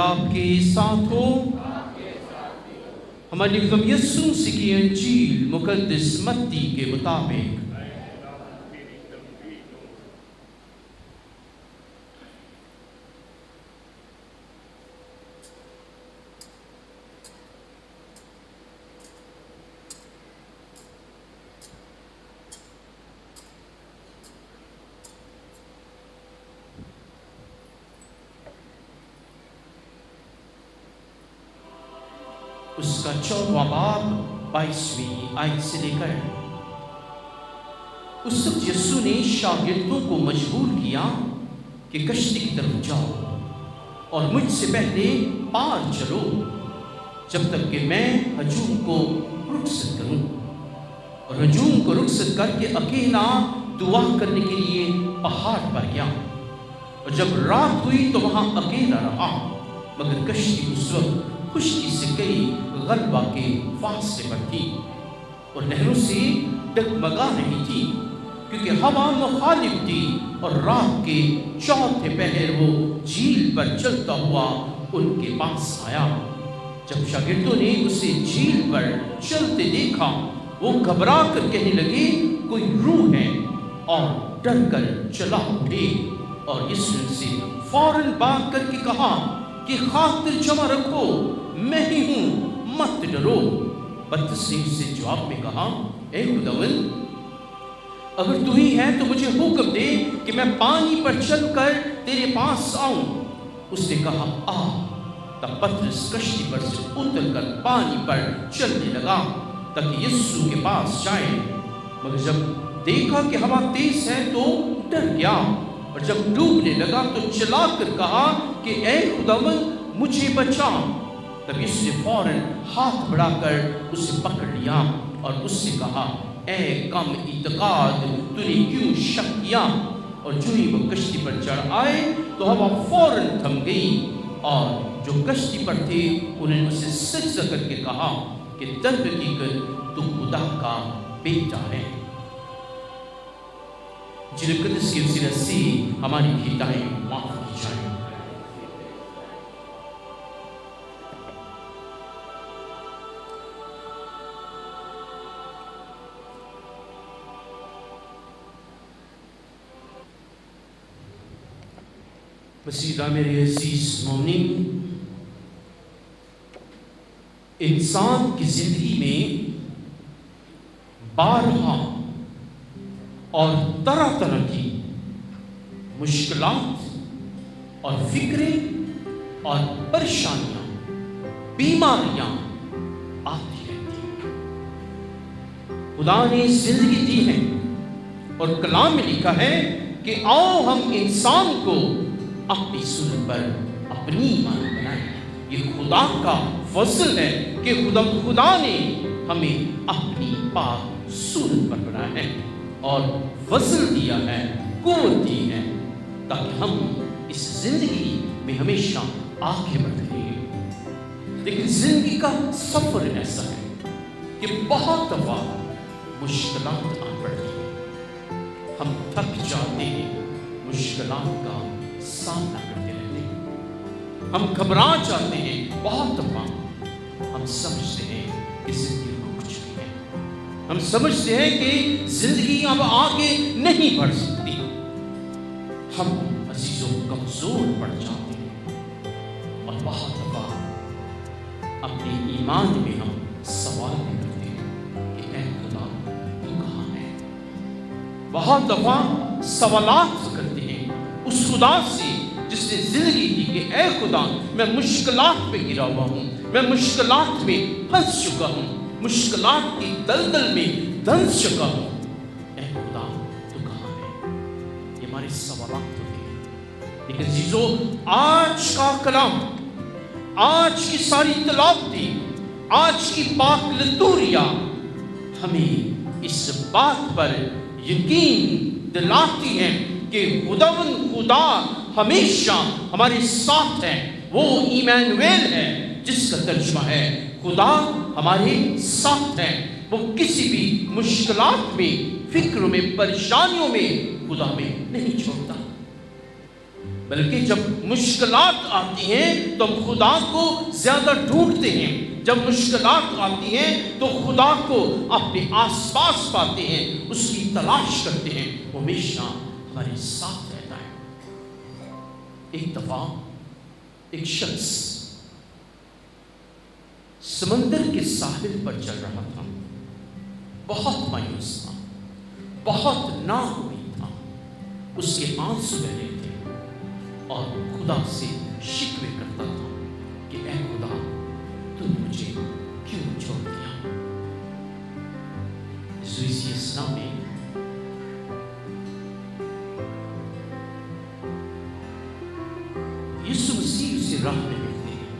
آپ کے ساتھ ہو۔ ہماری خدم یسوع مسیح کی انجیل مقدس متی کے مطابق۔ اس کا 14واں باب 22ویں آیت سے لے کر۔ اس وقت یسوع نے شاگردوں کو مجبور کیا کہ کشتی کی طرف جاؤ اور مجھ سے پہلے پار چلو جب تک کہ میں ہجوم کو رخصت کروں۔ اور ہجوم کو رخصت کر کے اکیلا دعا کرنے کے لیے پہاڑ پر گیا، اور جب رات ہوئی تو وہاں اکیلا رہا، مگر کشتی اس وقت خشکی سے کئی غلبہ کے فاصلے پر تھی اور لہروں سے ڈگمگا رہی تھی، کیونکہ ہوا مخالف تھی۔ اور رات کے چوتھے پہر وہ جھیل پر چلتا ہوا ان کے پاس آیا۔ جب شاگردوں نے اسے جھیل پر چلتے دیکھا، وہ گھبرا کر کہنے لگے کوئی روح ہے، اور ڈر کر چلا اٹھے۔ اور یسوع سے فوراً بات کر کے کہا کہ خاطر جمع رکھو، میں ہی ہوں، مت ڈرو۔ پترس نے اس سے جواب میں کہا، اے خداوند، اگر تو ہی ہے تو مجھے حکم دے کہ میں پانی پر چل کر تیرے پاس آؤں۔ اس نے کہا، آ۔ تب پترس کشتی پر سے اتر کر پانی پر چلنے لگا تاکہ یسوع کے پاس جائے، مگر جب دیکھا کہ ہوا تیز ہے تو ڈر گیا، اور جب ڈوبنے لگا تو چلا کر کہا کہ اے خداوند، مجھے بچا۔ تب یسوع نے فوراً ہاتھ بڑھا کر اسے پکڑ لیا اور اس سے کہا، اے کم اعتقاد، تو نے کیوں شک کیا؟ اور جو ہی وہ کشتی پر چڑھ آئے تو ہوا فوراً تھم گئی، اور جو کشتی پر تھے انہوں نے اسے سجدہ کر کے کہا کہ در حقیقت تو خدا کا بیٹا ہے۔ انجیل مقدس کی وسیلہ سے ہماری خطائیں معاف کی جائیں۔ مسیح میرے عزیز مومنین، انسان کی زندگی میں بارہا اور طرح طرح کی مشکلات اور فکریں اور پریشانیاں، بیماریاں آتی رہتی ہیں۔ خدا نے زندگی دی ہے اور کلام میں لکھا ہے کہ آؤ ہم انسان کو اپنی صورت پر اپنی ایمان بنائیں۔ یہ خدا کا فضل ہے کہ خدا نے ہمیں اپنی پاک صورت پر بنایا ہے اور فضل دیا ہے، قوت دی ہے، تاکہ ہم اس زندگی میں ہمیشہ آگے بڑھتے رہیں۔ لیکن زندگی کا سفر ایسا ہے کہ بہت دفعہ مشکلات آ پڑتی ہیں، ہم تھک جاتے ہیں، مشکلات کا سامنا کرتے رہتے ہیں، ہم گھبرا جاتے ہیں، بہت دفعہ ہم سمجھتے ہیں کہ زندگی رک چکی ہے، ہم سمجھتے ہیں کہ زندگی اب آگے نہیں بڑھ سکتی، ہم عزیزوں کمزور پڑ جاتے ہیں، اور بہت دفعہ اپنے ایمان میں ہم سوال بھی کرتے ہیں کہ اے خدا تو کہاں ہے؟ بہت دفعہ سوالات کرتے ہیں اس خدا سے جس نے زندگی دی کہ اے خدا، میں مشکلات پہ گرا ہوا ہوں، میں مشکلات میں پھنس چکا ہوں، مشکلات کی دلدل میں دھنس چکا ہوں، اے خدا تو کہاں ہے؟ یہ ہمارے سوالات ہوتے ہیں۔ لیکن عزیزو، آج کا کلام، آج کی ساری تلاوتیں، آج کی پاک لتوریاں ہمیں اس بات پر یقین دلاتی ہیں کہ خداوند خدا ہمیشہ ہمارے ساتھ ہے۔ وہ ایمانویل ہے جس کا ترجمہ ہے خدا ہمارے ساتھ ہے۔ وہ کسی بھی مشکلات میں، فکروں میں، پریشانیوں میں خدا میں نہیں چھوڑتا۔ بلکہ جب مشکلات آتی ہیں تو ہم خدا کو زیادہ ڈھونڈتے ہیں، جب مشکلات آتی ہیں تو خدا کو اپنے آس پاس پاتے ہیں، اس کی تلاش کرتے ہیں، وہ ہمیشہ ہمارے ساتھ رہتا ہے۔ ایک دفعہ ایک شخص سمندر کے ساحل پر چل رہا تھا، بہت مایوس تھا، بہت ناامید تھا، اس کے آنسو بہ رہے تھے اور خدا سے شکوے کرتا تھا کہ اے خدا، تو نے مجھے کیوں چھوڑ دیا؟ اسی اسلام میں یسوع مسیح اسے راہ میں ملتے ہیں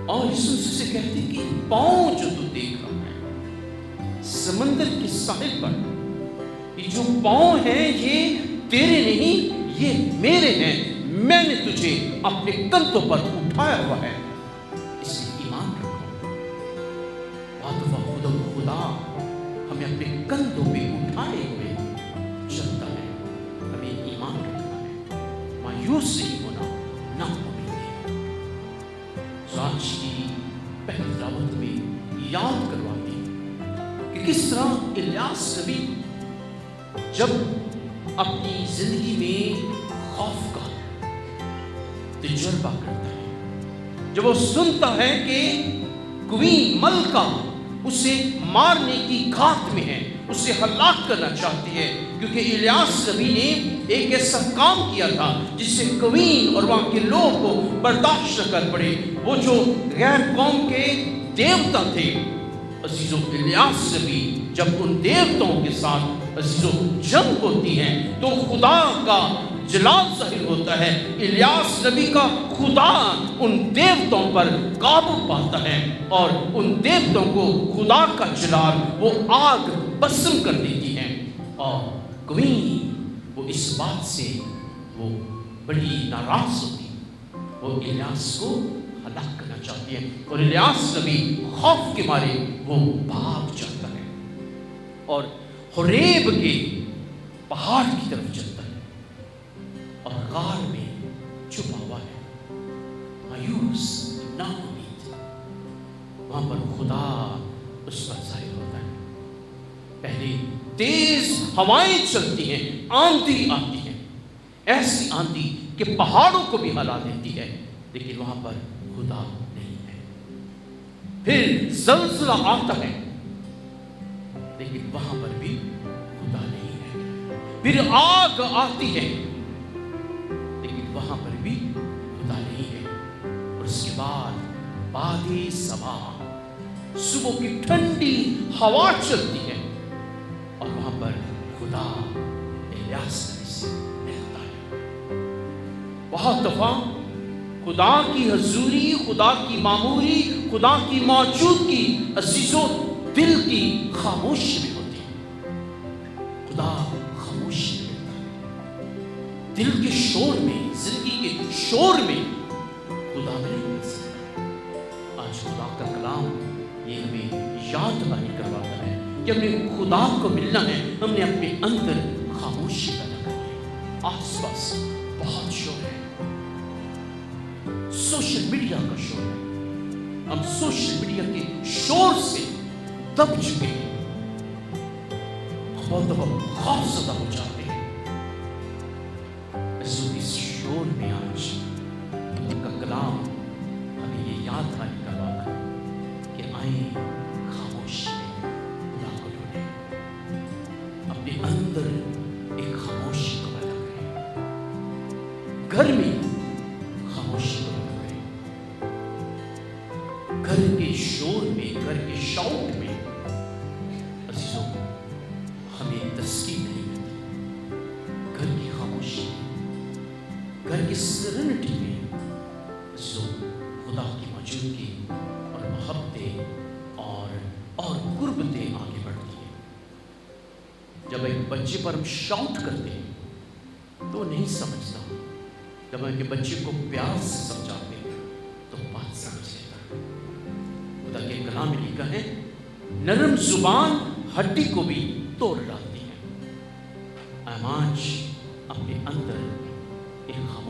اور یسوع سے کہتے ہیں کہ پاؤں جو تو دیکھ رہا ہے سمندر کے ساحل پر، یہ جو پاؤں ہیں یہ تیرے نہیں، یہ میرے ہیں، میں نے تجھے اپنے کندھوں پر اٹھایا ہوا ہے، اس لیے ایمان رکھو۔ بہت دفعہ خدا ہمیں اپنے کندھوں پہ اٹھائے ہوئے چلتا ہے، ہمیں ایمان رکھنا ہے، مایوس نہیں ہونا، ناامید نہیں ہونا۔ آج کی پہلی دعوت میں یاد کرواتی کہ کس طرح الیاس نبی جب اپنی زندگی میں خوف کا تجربہ کرتا ہے، جب وہ سنتا ہے کہ کوئن ملکہ اسے مارنے کی گھات میں ہے، اسے ہلاک کرنا چاہتی ہے، کیونکہ الیاس نبی نے ایک ایسا کام کیا تھا جس سے کوئن اور وہاں کے لوگ کو برداشت نہ کر پڑے۔ وہ جو غیر قوم کے دیوتا تھے، عزیزو، الیاس نبی جب ان دیوتاؤں کے ساتھ عزیزو جنگ ہوتی ہے تو خدا کا جلال ظاہر ہوتا ہے، الیاس نبی کا خدا ان دیوتاؤں پر قابو پاتا ہے اور ان دیوتاؤں کو خدا کا جلال وہ آگ بسم کر دیتی ہے، اور کوئن وہ اس بات سے وہ بڑی ناراض ہوتی، وہ الیاس کو ہلاک کرنا چاہتی ہے، اور الیاس نبی خوف کے مارے وہ بھاگ جاتا ہے اور حریب کے پہاڑ کی طرف چلتا ہے اور غار میں چھپا ہوا ہے، مایوس، ناامید۔ وہاں پر خدا اس پر ظاہر ہوتا ہے، پہلے تیز ہوائیں چلتی ہیں، آندھی آتی ہے، ایسی آندھی کہ پہاڑوں کو بھی ہلا دیتی ہے، لیکن وہاں پر خدا نہیں ہے۔ پھر زلزلہ آتا ہے، لیکن وہاں پر بھی خدا نہیں ہے۔ پھر آگ آتی ہے، لیکن وہاں پر بھی خدا نہیں ہے، اور اس کے بعد بادی صبا، صبح کی ٹھنڈی ہوا چلتی ہے، اور وہاں پر خدا الیاس نبی سے ملتا ہے۔ بہت دفعہ خدا کی حضوری، خدا کی معموری، خدا کی موجودگی عزیزوں دل کی خاموشی میں ہوتی ہے۔ خدا خاموشی میں ہوتا ہے، دل کے شور میں، زندگی کے شور میں خدا میں نہیں مل سکتا۔ آج خدا کا کلام یہ ہمیں یاد دہانی کرواتا ہے کہ ہمیں خدا کو ملنا ہے، ہم نے اپنے اندر خاموشی پیدا کرنی ہے۔ آس پاس بہت شور ہے، سوشل میڈیا کا شور ہے، ہم سوشل میڈیا کے شور سے دب چکے ہیں، بہت دفعہ خوف زدہ ہو جاتے ہیں۔ اس شور میں آج اللہ کا کلام ہمیں یہ یاد دہانی کرواتا ہے کہ آئیں خاموشی میں خدا کو ڈھونڈیں، اپنے اندر ایک خاموشی کو پیدا کریں، گھر میں خاموشی کو پیدا کریں، گھر کے شور میں، گھر کے شاؤٹ میں عزیزوں ہمیں تسکین نہیں ملتی۔ گھر کی خاموشی میں، گھر کی سرنٹی میں عزیزوں خدا کی موجودگی اور محبتیں اور قربتیں آگے بڑھتی ہیں۔ جب ایک بچے پر ہم شاؤٹ کرتے ہیں تو وہ نہیں سمجھتا، جب ہم ایک بچے کو پیار سے سمجھاتے ہیں تو بات سمجھ لیتا ہے۔ خدا کے کلام میں لکھا ہے نرم زبان ہڈی کو بھی توڑ ڈالتی ہے۔ ہم آج اپنے اندر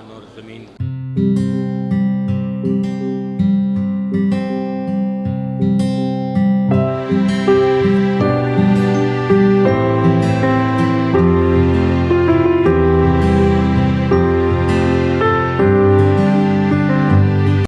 آسمان اور زمین